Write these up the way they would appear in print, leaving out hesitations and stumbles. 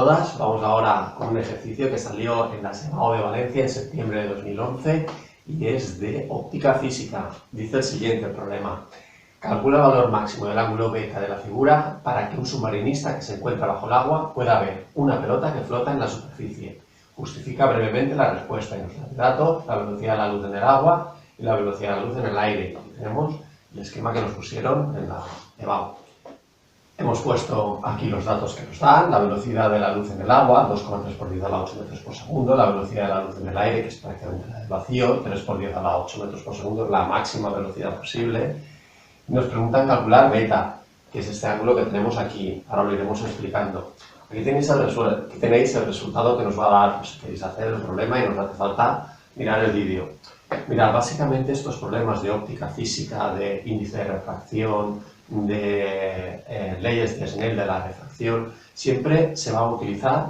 todas. Vamos ahora con un ejercicio que salió en la SEMAO de Valencia en septiembre de 2011 y es de óptica física. Dice el siguiente problema. Calcula el valor máximo del ángulo beta de la figura para que un submarinista que se encuentra bajo el agua pueda ver una pelota que flota en la superficie. Justifica brevemente la respuesta y nos da el dato, la velocidad de la luz en el agua y la velocidad de la luz en el aire. Aquí tenemos el esquema que nos pusieron en la EBAU. Hemos puesto aquí los datos que nos dan, la velocidad de la luz en el agua, 2,3 por 10 a la 8 metros por segundo, la velocidad de la luz en el aire, que es prácticamente la del vacío, 3 por 10 a la 8 metros por segundo, la máxima velocidad posible. Nos preguntan calcular beta, que es este ángulo que tenemos aquí, ahora lo iremos explicando. Aquí tenéis el resultado que nos va a dar, si queréis hacer el problema y nos hace falta mirar el vídeo. Mirad, básicamente estos problemas de óptica física, de índice de refracción, de leyes de Snell de la refracción, siempre se va a utilizar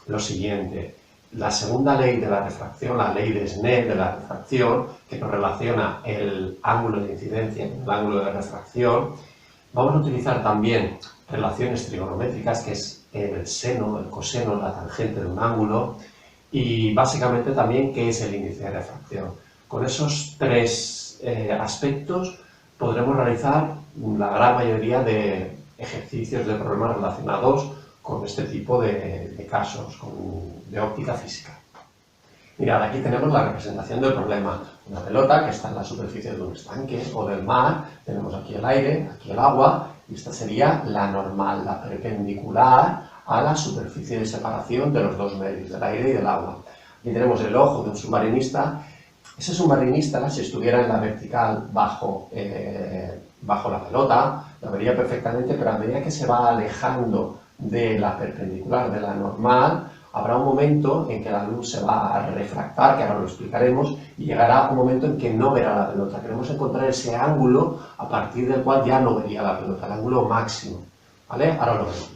lo siguiente. La segunda ley de la refracción, la ley de Snell de la refracción, que nos relaciona el ángulo de incidencia con el ángulo de refracción. Vamos a utilizar también relaciones trigonométricas, que es el seno, el coseno, la tangente de un ángulo, y básicamente también qué es el índice de refracción. Con esos tres aspectos podremos realizar la gran mayoría de ejercicios de problemas relacionados con este tipo de casos, de óptica física. Mirad, aquí tenemos la representación del problema. Una pelota que está en la superficie de un estanque o del mar, tenemos aquí el aire, aquí el agua, y esta sería la normal, la perpendicular a la superficie de separación de los dos medios, del aire y del agua. Aquí tenemos el ojo de un submarinista. Ese submarinista, si estuviera en la vertical bajo la pelota, lo vería perfectamente, pero a medida que se va alejando de la perpendicular, de la normal, habrá un momento en que la luz se va a refractar, que ahora lo explicaremos, y llegará un momento en que no verá la pelota. Queremos encontrar ese ángulo a partir del cual ya no vería la pelota, el ángulo máximo. ¿Vale? Ahora lo vemos.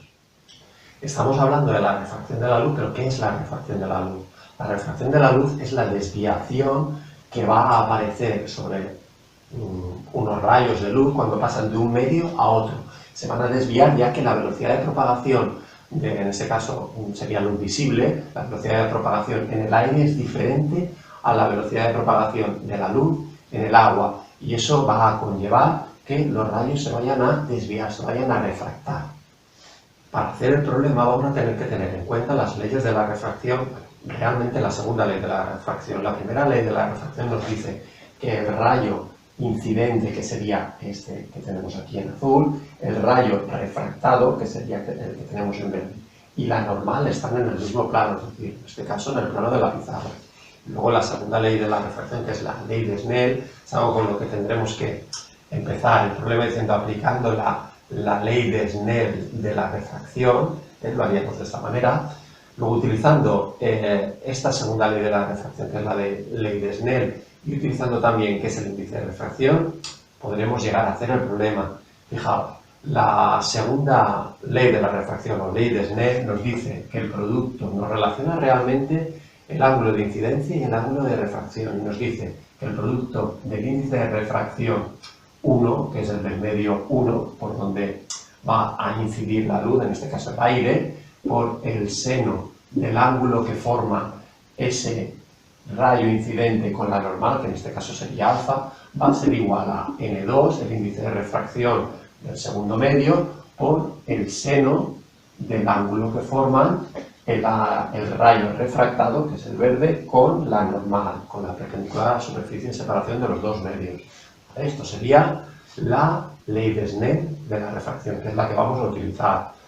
Estamos hablando de la refracción de la luz, pero ¿qué es la refracción de la luz? La refracción de la luz es la desviación que va a aparecer sobre unos rayos de luz cuando pasan de un medio a otro. Se van a desviar ya que la velocidad de propagación, en este caso sería luz visible, la velocidad de propagación en el aire es diferente a la velocidad de propagación de la luz en el agua. Y eso va a conllevar que los rayos se vayan a desviar, se vayan a refractar. Para hacer el problema vamos a tener que tener en cuenta las leyes de la refracción, realmente la segunda ley de la refracción. La primera ley de la refracción nos dice que el rayo incidente, que sería este que tenemos aquí en azul, el rayo refractado, que sería el que tenemos en verde, y la normal están en el mismo plano, es decir, en este caso en el plano de la pizarra. Luego la segunda ley de la refracción, que es la ley de Snell, es algo con lo que tendremos que empezar el problema diciendo aplicando la ley de Snell de la refracción, lo haríamos de esta manera. Luego utilizando esta segunda ley de la refracción, que es la ley de Snell, y utilizando también qué es el índice de refracción, podremos llegar a hacer el problema. Fijaos, la segunda ley de la refracción o ley de Snell nos dice que el producto nos relaciona realmente el ángulo de incidencia y el ángulo de refracción, y nos dice que el producto del índice de refracción 1, que es el del medio 1, por donde va a incidir la luz, en este caso el aire, por el seno del ángulo que forma ese rayo incidente con la normal, que en este caso sería alfa, va a ser igual a N2, el índice de refracción del segundo medio, por el seno del ángulo que forman el rayo refractado, que es el verde, con la normal, con la perpendicular a la superficie de separación de los dos medios. Esto sería la ley de Snell de la refracción, que es la que vamos a utilizar.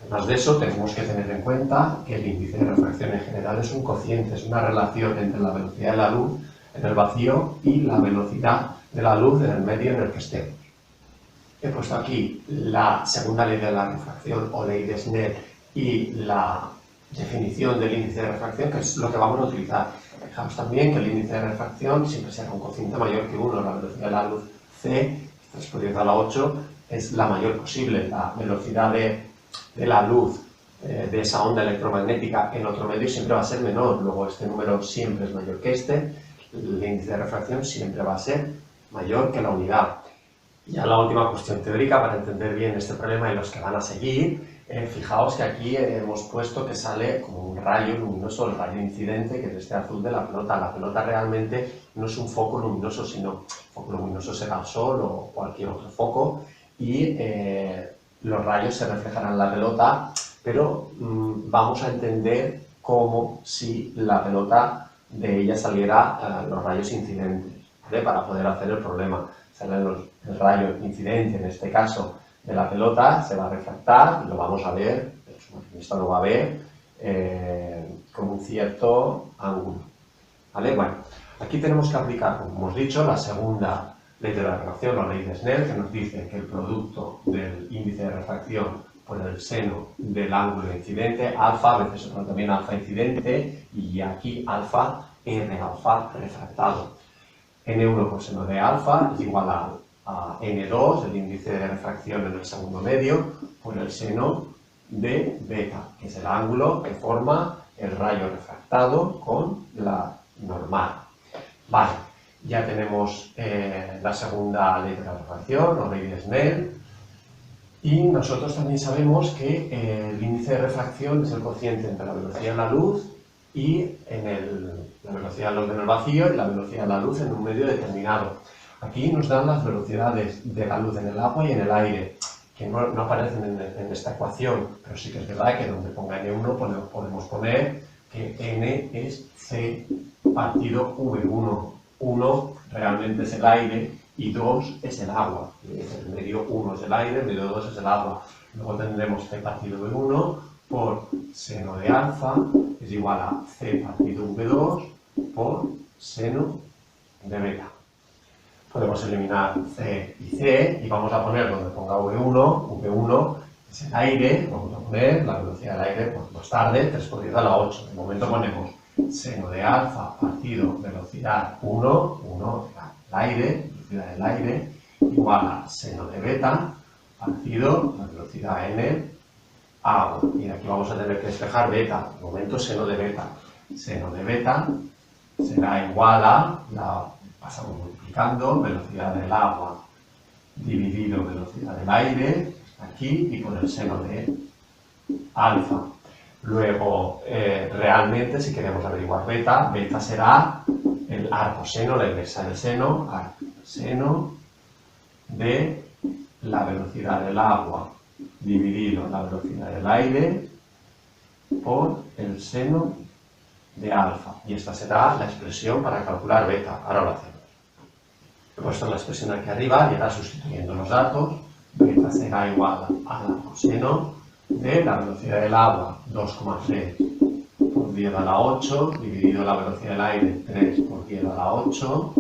Además de eso, tenemos que tener en cuenta que el índice de refracción en general es un cociente, es una relación entre la velocidad de la luz en el vacío y la velocidad de la luz en el medio en el que estemos. He puesto aquí la segunda ley de la refracción o ley de Snell y la definición del índice de refracción, que es lo que vamos a utilizar. Fijaos también que el índice de refracción siempre será un cociente mayor que 1, la velocidad de la luz C, 3 por 10 a la 8, es la mayor posible, la velocidad de la luz de esa onda electromagnética en otro medio siempre va a ser menor, luego este número siempre es mayor que este, el índice de refracción siempre va a ser mayor que la unidad. Ya la última cuestión teórica para entender bien este problema y los que van a seguir Fijaos que aquí hemos puesto que sale como un rayo luminoso, el rayo incidente, que es este azul de la pelota. La pelota realmente no es un foco luminoso, sino foco luminoso será el sol o cualquier otro foco, y los rayos se reflejarán en la pelota, pero vamos a entender como si la pelota de ella saliera los rayos incidentes, ¿vale? Para poder hacer el problema. Sale el rayo incidente, en este caso, de la pelota, se va a refractar, lo vamos a ver, el submarinista lo va a ver con un cierto ángulo, ¿vale? Bueno, aquí tenemos que aplicar, como hemos dicho, la segunda ley de la refracción, la ley de Snell, que nos dice que el producto del índice de refracción por el seno del ángulo incidente, alfa, a veces se pone también alfa incidente, y aquí alfa, R alfa refractado. N1 por seno de alfa es igual a N2, el índice de refracción en el segundo medio, por el seno de beta, que es el ángulo que forma el rayo refractado con la normal. Vale, ya tenemos la segunda ley de la refracción, o ley de Snell, y nosotros también sabemos que el índice de refracción es el cociente entre la velocidad de la luz y la velocidad de la luz en el vacío y la velocidad de la luz en un medio determinado. Aquí nos dan las velocidades de la luz en el agua y en el aire, que no aparecen en esta ecuación, pero sí que es verdad que donde ponga N1 podemos poner que N es C partido V1. 1 realmente es el aire y 2 es el agua. El medio 1 es el aire, el medio 2 es el agua. Luego tendremos C partido V1 por seno de alfa es igual a C partido V2 por seno de beta. Podemos eliminar C y C y vamos a poner donde ponga V1, V1 es el aire, vamos a poner la velocidad del aire, pues más tarde, 3 por 10 a la 8. De momento ponemos seno de alfa partido velocidad 1, 1 el aire, velocidad del aire, igual a seno de beta partido la velocidad n agua. Y aquí vamos a tener que despejar beta, de momento seno de beta. Seno de beta será igual a pasamos multiplicando velocidad del agua dividido velocidad del aire, aquí, y por el seno de alfa. Luego, realmente, si queremos averiguar beta, beta será el arcoseno, la inversa del seno, arcoseno de la velocidad del agua dividido la velocidad del aire por el seno de alfa. Y esta será la expresión para calcular beta. Ahora lo hacemos. He puesto la expresión aquí arriba y ahora sustituyendo los datos, beta será igual al coseno de la velocidad del agua, 2,3 por 10 a la 8, dividido la velocidad del aire, 3 por 10 a la 8,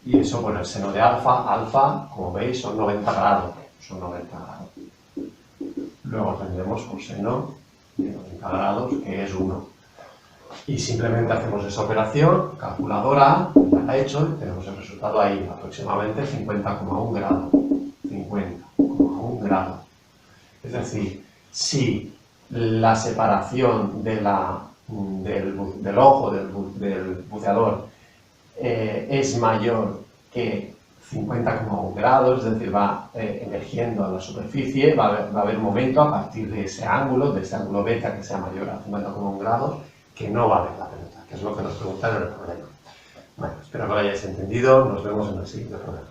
y eso por el seno de alfa. Alfa, como veis, son 90 grados. Son 90 grados. Luego tendremos coseno de 90 grados, que es 1. Y simplemente hacemos esa operación, calculadora, ya la he hecho, y tenemos el resultado ahí, aproximadamente 50,1 grados. 50,1 grados. Es decir, si la separación del ojo del buceador es mayor que 50,1 grados, es decir, va emergiendo a la superficie, va a haber un momento a partir de ese ángulo beta que sea mayor a 50,1 grados, que no va a ver la pelota, que es lo que nos preguntan en el problema. Bueno, espero que lo hayáis entendido, nos vemos en el siguiente problema.